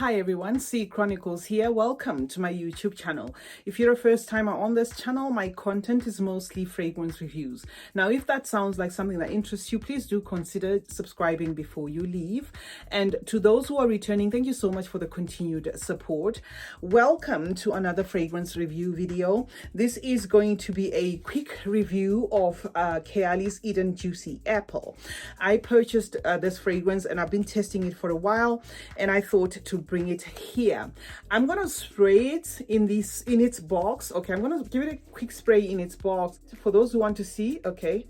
Hi everyone, C Chronicles here. Welcome to my YouTube channel. If you're a first timer on this channel, my content is mostly fragrance reviews. Now, if that sounds like something that interests you, please do consider subscribing before you leave. And to those who are returning, thank you so much for the continued support. Welcome to another fragrance review video. This is going to be a quick review of Kayali's Eden Juicy Apple. I purchased this fragrance and I've been testing it for a while, and I thought to bring it here. I'm gonna spray it in its box. Okay, I'm gonna give it a quick spray in its box for those who want to see. Okay,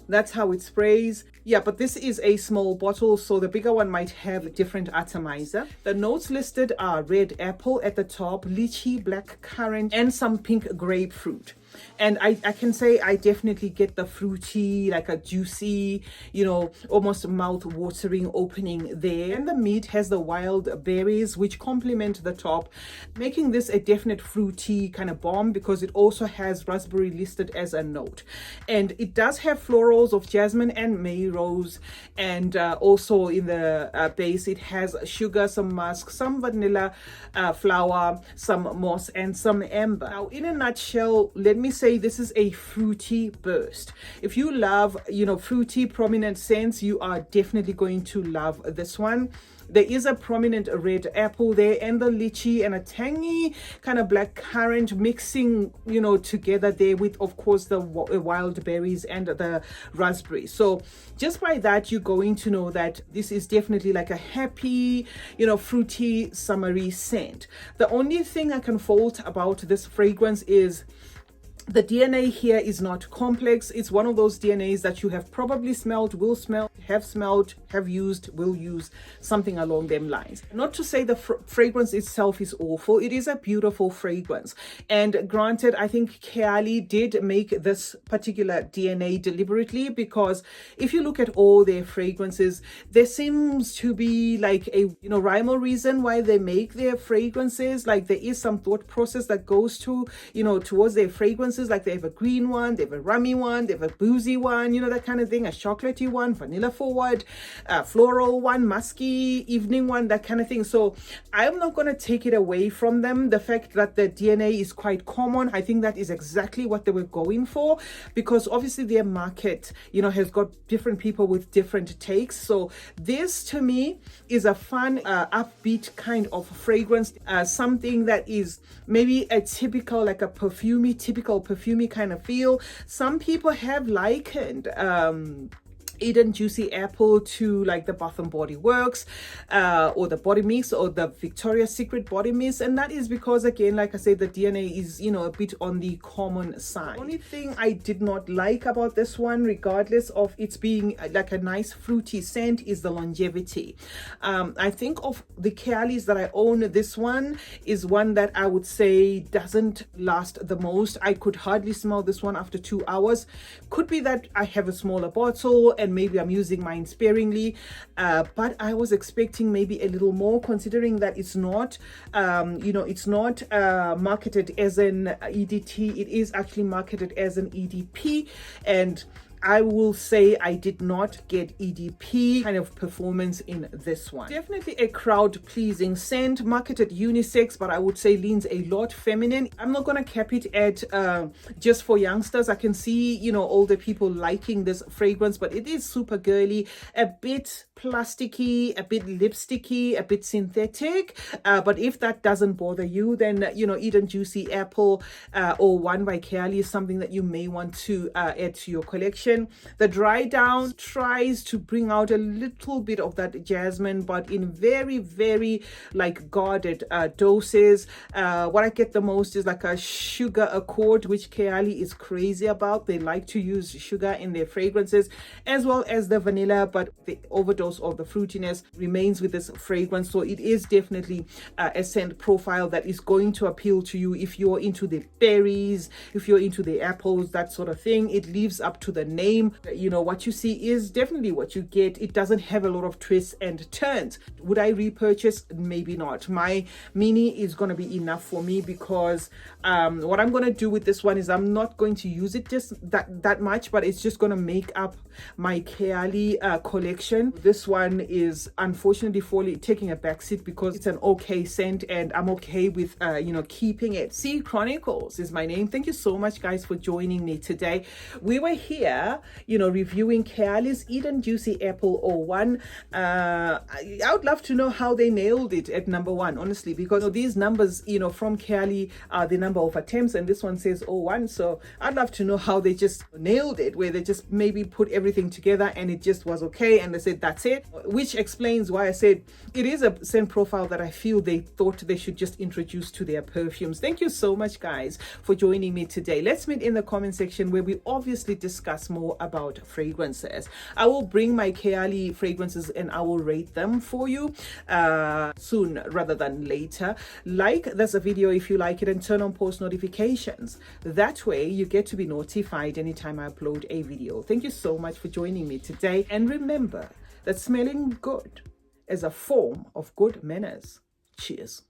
that's how it sprays. Yeah, but this is a small bottle, so the bigger one might have a different atomizer. The notes listed are red apple at the top, lychee, black currant, and some pink grapefruit. And I can say I definitely get the fruity, like a juicy, almost mouth-watering opening there. And the mid has the wild berries, which complement the top, making this a definite fruity kind of bomb because it also has raspberry listed as a note. And it does have florals of jasmine and May rose. And also in the base, it has sugar, some musk, some vanilla flower, some moss, and some amber. Now, in a nutshell, let me say this is a fruity burst. If you love, fruity prominent scents, you are definitely going to love this one. There is a prominent red apple there, and the lychee and a tangy kind of black currant mixing, together there with, of course, the wild berries and the raspberry. So just by that, you're going to know that this is definitely like a happy, fruity, summery scent. The only thing I can fault about this fragrance is the DNA here is not complex. It's one of those DNAs that you have probably smelled, will smell, have used, will use, something along them lines. Not to say the fragrance itself is awful. It is a beautiful fragrance. And granted, I think Kayali did make this particular DNA deliberately, because if you look at all their fragrances, there seems to be like a, rhyme or reason why they make their fragrances. Like there is some thought process that goes to, towards their fragrances. Like they have a green one, they have a rummy one, they have a boozy one, that kind of thing, a chocolatey one, vanilla forward, floral one, musky evening one, that kind of thing. So I'm not going to take it away from them. The fact that the DNA is quite common, I think that is exactly what they were going for, because obviously their market, has got different people with different takes. So this to me is a fun, upbeat kind of fragrance, something that is maybe a typical, like a perfumey kind of feel. Some people have likened Eden Juicy Apple to like the Bath and Body Works or the Body Mist or the Victoria's Secret Body Mist, and that is because, again, like I said, the DNA is a bit on the common side. The only thing I did not like about this one, regardless of its being like a nice fruity scent, is the longevity. I think of the Kayalis that I own, this one is one that I would say doesn't last the most. I could hardly smell this one after 2 hours. Could be that I have a smaller bottle and maybe I'm using mine sparingly, but I was expecting maybe a little more, considering that it's not it's not marketed as an EDT. It is actually marketed as an EDP, and I will say I did not get EDP kind of performance in this one. Definitely a crowd-pleasing scent, marketed unisex, but I would say leans a lot feminine. I'm not going to cap it at just for youngsters. I can see, older people liking this fragrance, but it is super girly, a bit plasticky, a bit lipsticky, a bit synthetic. But if that doesn't bother you, then, Eden Juicy Apple or One by Kayali is something that you may want to add to your collection. The dry down tries to bring out a little bit of that jasmine, but in very, very like guarded doses. What I get the most is like a sugar accord, which Kayali is crazy about. They like to use sugar in their fragrances, as well as the vanilla, but the overdose of the fruitiness remains with this fragrance. So it is definitely a scent profile that is going to appeal to you if you're into the berries, if you're into the apples, that sort of thing. It lives up to the name. name, you know, what you see is definitely what you get. It doesn't have a lot of twists and turns. Would I repurchase? Maybe not. My mini is going to be enough for me, because what I'm going to do with this one is I'm not going to use it just that much, but it's just going to make up my Kayali collection. This one is unfortunately taking a backseat because it's an okay scent, and I'm okay with you know, keeping it. CeeChronicles is my name. Thank you so much, guys, for joining me today. We were here, you know, reviewing Kayali's Eden Juicy Apple 01. I would love to know how they nailed it at number 1, honestly, because, you know, these numbers, you know, from Kayali are the number of attempts, and this one says 01. So I'd love to know how they just nailed it, where they just maybe put everything together and it just was okay, and they said that's it, which explains why I said it is a scent profile that I feel they thought they should just introduce to their perfumes. Thank you so much, guys, for joining me today. Let's meet in the comment section, where we obviously discuss more about fragrances. I will bring my Kayali fragrances and I will rate them for you soon rather than later. Like this video if you like it, and turn on post notifications. That way you get to be notified anytime I upload a video. Thank you so much for joining me today, and remember that smelling good is a form of good manners. Cheers.